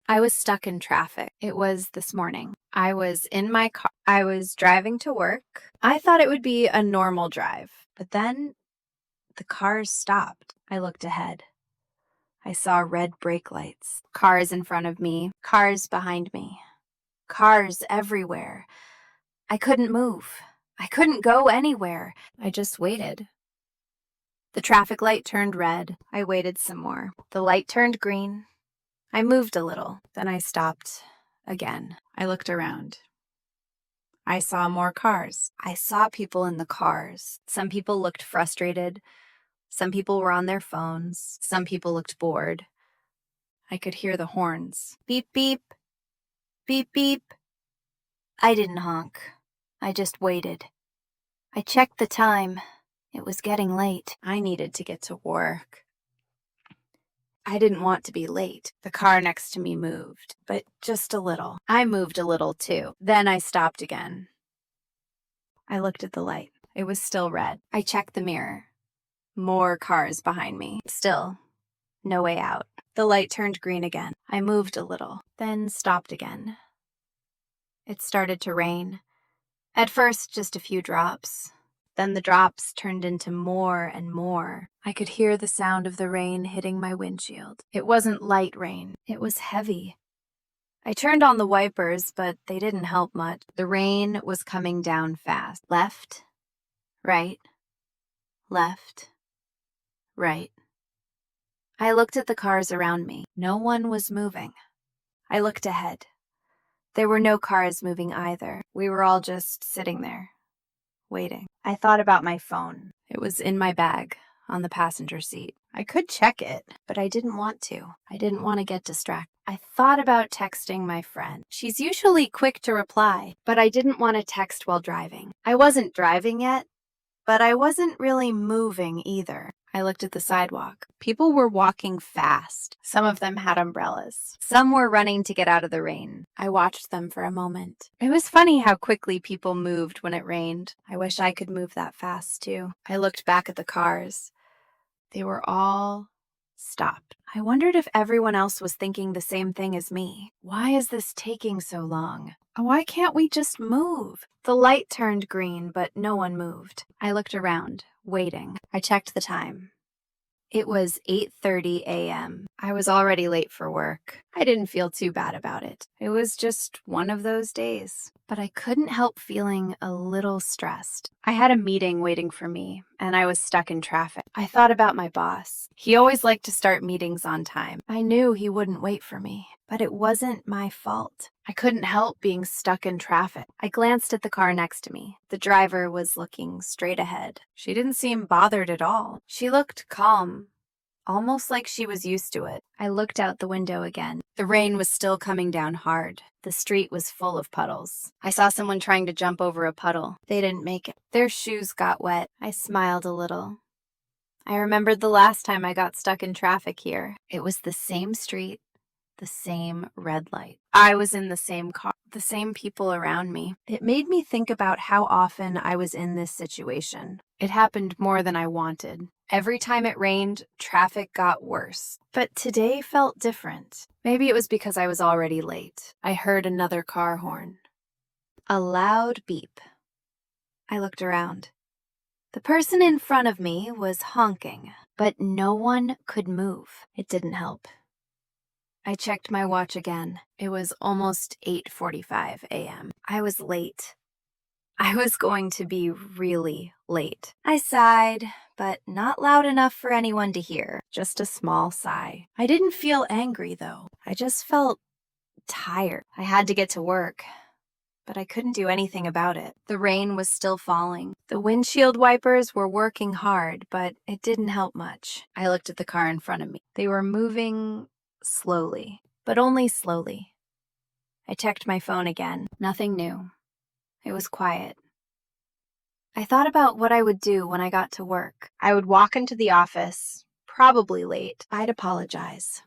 I was stuck in traffic. It was this morning. I was in my car. I was driving to work. I thought it would be a normal drive, but then the cars stopped. I looked ahead. I saw red brake lights, cars in front of me, cars behind me, cars everywhere. I couldn't move. I couldn't go anywhere. I just waited. The traffic light turned red. I waited some more. The light turned green. I moved a little. Then I stopped again. I looked around. I saw more cars. I saw people in the cars. Some people looked frustrated. Some people were on their phones. Some people looked bored. I could hear the horns. Beep, beep. Beep, beep. I didn't honk. I just waited. I checked the time. It was getting late. I needed to get to work. I didn't want to be late. The car next to me moved, but just a little. I moved a little too. Then I stopped again. I looked at the light. It was still red. I checked the mirror. More cars behind me. Still, no way out. The light turned green again. I moved a little, then stopped again. It started to rain. At first, just a few drops. Then the drops turned into more and more. I could hear the sound of the rain hitting my windshield. It wasn't light rain. It was heavy. I turned on the wipers, but they didn't help much. The rain was coming down fast. Left, right, left, right. I looked at the cars around me. No one was moving. I looked ahead. There were no cars moving either. We were all just sitting there, waiting. I thought about my phone. It was in my bag, on the passenger seat. I could check it, but I didn't want to. I didn't want to get distracted. I thought about texting my friend. She's usually quick to reply, but I didn't want to text while driving. I wasn't driving yet, but I wasn't really moving either. I looked at the sidewalk. People were walking fast. Some of them had umbrellas. Some were running to get out of the rain. I watched them for a moment. It was funny how quickly people moved when it rained. I wish I could move that fast too. I looked back at the cars. They were all stopped. I wondered if everyone else was thinking the same thing as me. Why is this taking so long? Why can't we just move? The light turned green, but no one moved. I looked around, waiting. I checked the time. It was 8:30 a.m. I was already late for work. I didn't feel too bad about it. It was just one of those days. But I couldn't help feeling a little stressed. I had a meeting waiting for me, and I was stuck in traffic. I thought about my boss. He always liked to start meetings on time. I knew he wouldn't wait for me, but it wasn't my fault. I couldn't help being stuck in traffic. I glanced at the car next to me. The driver was looking straight ahead. She didn't seem bothered at all. She looked calm, almost like she was used to it. I looked out the window again. The rain was still coming down hard. The street was full of puddles. I saw someone trying to jump over a puddle. They didn't make it. Their shoes got wet. I smiled a little. I remembered the last time I got stuck in traffic here. It was the same street, the same red light. I was in the same car, the same people around me. It made me think about how often I was in this situation. It happened more than I wanted. Every time it rained, traffic got worse. But today felt different. Maybe it was because I was already late. I heard another car horn. A loud beep. I looked around. The person in front of me was honking, but no one could move. It didn't help. I checked my watch again. It was almost 8:45 a.m. I was late. I was going to be really late. I sighed, but not loud enough for anyone to hear. Just a small sigh. I didn't feel angry, though. I just felt tired. I had to get to work, but I couldn't do anything about it. The rain was still falling. The windshield wipers were working hard, but it didn't help much. I looked at the car in front of me. They were moving slowly, but only slowly. I checked my phone again. Nothing new. It was quiet. I thought about what I would do when I got to work. I would walk into the office, probably late. I'd apologize.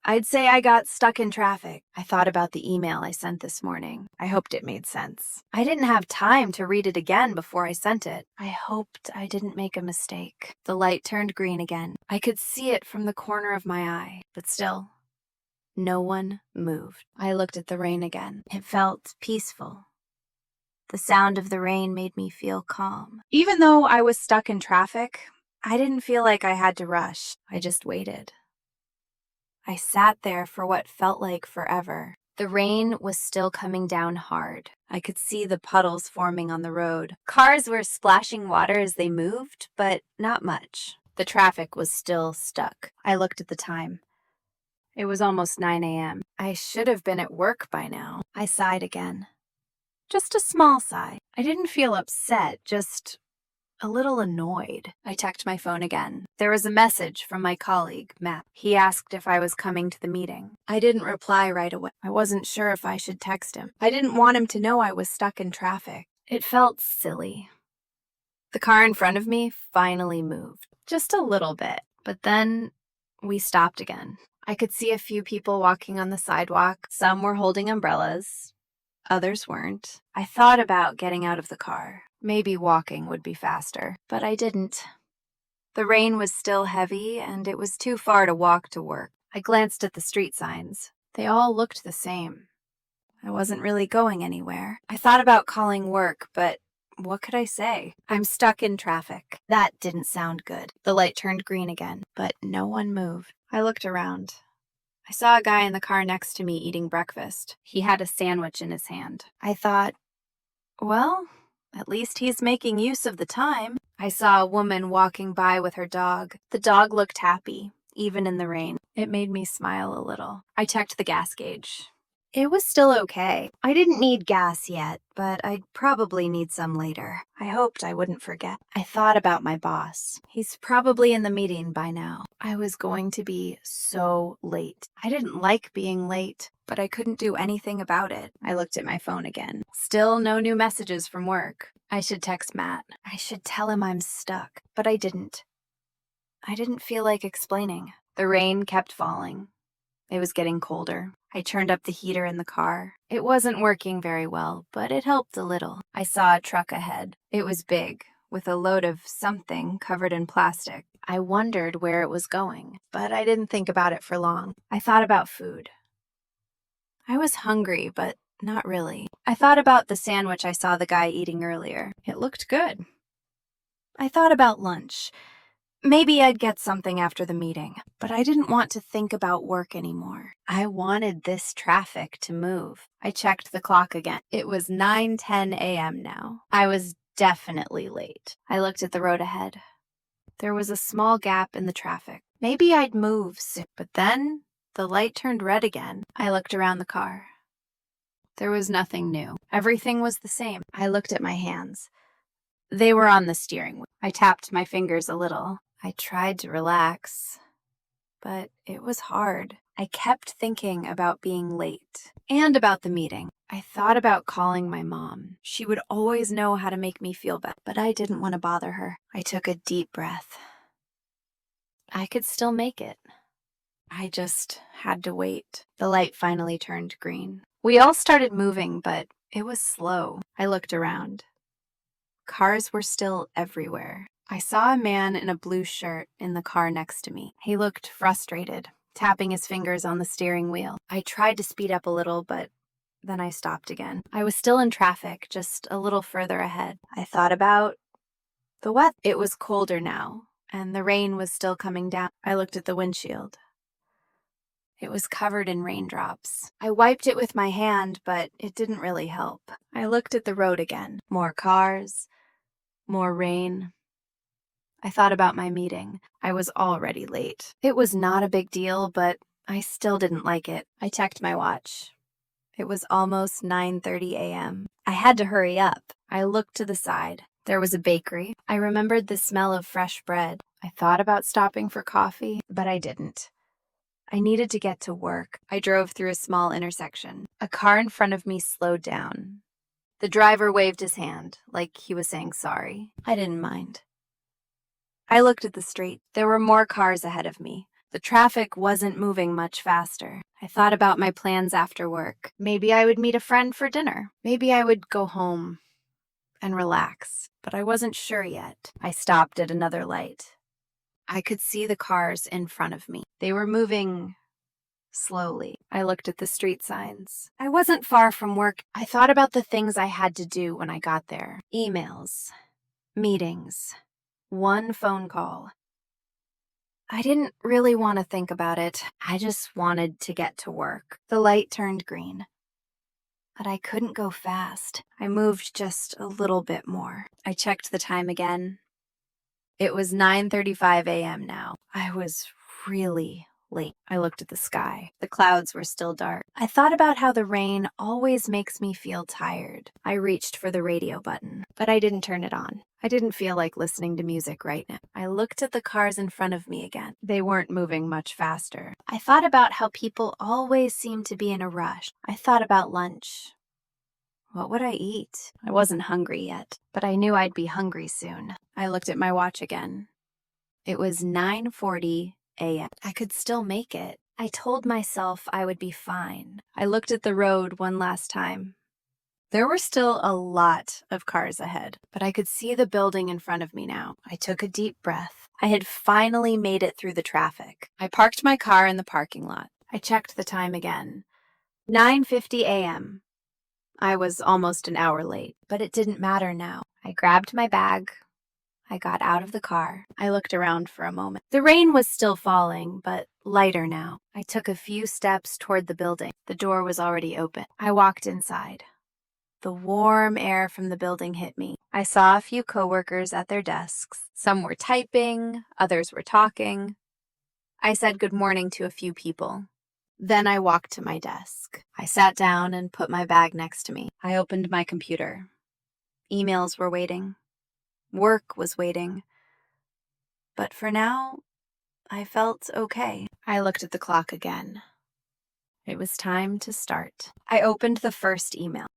I'd say I got stuck in traffic. I thought about the email I sent this morning. I hoped it made sense. I didn't have time to read it again before I sent it. I hoped I didn't make a mistake. The light turned green again. I could see it from the corner of my eye, but still, No one moved. I looked at the rain again. It felt peaceful. The sound of the rain made me feel calm. Even though I was stuck in traffic, I didn't feel like I had to rush. I just waited. I sat there for what felt like forever. The rain was still coming down hard. I could see the puddles forming on the road. Cars were splashing water as they moved, but not much. The traffic was still stuck. I looked at the time. It was almost 9 a.m. I should have been at work by now. I sighed again. Just a small sigh. I didn't feel upset, just a little annoyed. I checked my phone again. There was a message from my colleague, Matt. He asked if I was coming to the meeting. I didn't reply right away. I wasn't sure if I should text him. I didn't want him to know I was stuck in traffic. It felt silly. The car in front of me finally moved. Just a little bit. But then we stopped again. I could see a few people walking on the sidewalk. Some were holding umbrellas. Others weren't. I thought about getting out of the car. Maybe walking would be faster, but I didn't. The rain was still heavy, and it was too far to walk to work. I glanced at the street signs. They all looked the same. I wasn't really going anywhere. I thought about calling work, but what could I say? I'm stuck in traffic. That didn't sound good. The light turned green again, but no one moved. I looked around. I saw a guy in the car next to me eating breakfast. He had a sandwich in his hand. I thought, well, at least he's making use of the time. I saw a woman walking by with her dog. The dog looked happy, even in the rain. It made me smile a little. I checked the gas gauge. It was still okay. I didn't need gas yet, but I'd probably need some later. I hoped I wouldn't forget. I thought about my boss. He's probably in the meeting by now. I was going to be so late. I didn't like being late, but I couldn't do anything about it. I looked at my phone again. Still no new messages from work. I should text Matt. I should tell him I'm stuck, but I didn't. I didn't feel like explaining. The rain kept falling. It was getting colder. I turned up the heater in the car. It wasn't working very well, but it helped a little. I saw a truck ahead. It was big, with a load of something covered in plastic. I wondered where it was going, but I didn't think about it for long. I thought about food. I was hungry, but not really. I thought about the sandwich I saw the guy eating earlier. It looked good. I thought about lunch. Maybe I'd get something after the meeting, but I didn't want to think about work anymore. I wanted this traffic to move. I checked the clock again. It was 9:10 a.m. now. I was definitely late. I looked at the road ahead. There was a small gap in the traffic. Maybe I'd move soon, but then the light turned red again. I looked around the car. There was nothing new. Everything was the same. I looked at my hands. They were on the steering wheel. I tapped my fingers a little. I tried to relax, but it was hard. I kept thinking about being late and about the meeting. I thought about calling my mom. She would always know how to make me feel better, but I didn't want to bother her. I took a deep breath. I could still make it. I just had to wait. The light finally turned green. We all started moving, but it was slow. I looked around. Cars were still everywhere. I saw a man in a blue shirt in the car next to me. He looked frustrated, tapping his fingers on the steering wheel. I tried to speed up a little, but then I stopped again. I was still in traffic, just a little further ahead. I thought about the weather. It was colder now, and the rain was still coming down. I looked at the windshield. It was covered in raindrops. I wiped it with my hand, but it didn't really help. I looked at the road again. More cars, more rain. I thought about my meeting. I was already late. It was not a big deal, but I still didn't like it. I checked my watch. It was almost 9:30 a.m. I had to hurry up. I looked to the side. There was a bakery. I remembered the smell of fresh bread. I thought about stopping for coffee, but I didn't. I needed to get to work. I drove through a small intersection. A car in front of me slowed down. The driver waved his hand, like he was saying sorry. I didn't mind. I looked at the street. There were more cars ahead of me. The traffic wasn't moving much faster. I thought about my plans after work. Maybe I would meet a friend for dinner. Maybe I would go home and relax, but I wasn't sure yet. I stopped at another light. I could see the cars in front of me. They were moving Slowly, I looked at the street signs. I wasn't far from work. I thought about the things I had to do when I got there. Emails, meetings, one phone call. I didn't really want to think about it. I just wanted to get to work. The light turned green, but I couldn't go fast. I moved just a little bit more. I checked the time again. It was 9:35 a.m. now. I was really late. I looked at the sky. The clouds were still dark. I thought about how the rain always makes me feel tired. I reached for the radio button, but I didn't turn it on. I didn't feel like listening to music right now. I looked at the cars in front of me again. They weren't moving much faster. I thought about how people always seem to be in a rush. I thought about lunch. What would I eat? I wasn't hungry yet, but I knew I'd be hungry soon. I looked at my watch again. It was 9:40 a.m. I could still make it. I told myself I would be fine. I looked at the road one last time. There were still a lot of cars ahead, but I could see the building in front of me now. I took a deep breath. I had finally made it through the traffic. I parked my car in the parking lot. I checked the time again. 9:50 a.m. I was almost an hour late, but it didn't matter now. I grabbed my bag. I got out of the car. I looked around for a moment. The rain was still falling, but lighter now. I took a few steps toward the building. The door was already open. I walked inside. The warm air from the building hit me. I saw a few coworkers at their desks. Some were typing, others were talking. I said good morning to a few people. Then I walked to my desk. I sat down and put my bag next to me. I opened my computer. Emails were waiting. Work was waiting. But for now, I felt okay. I looked at the clock again. It was time to start. I opened the first email.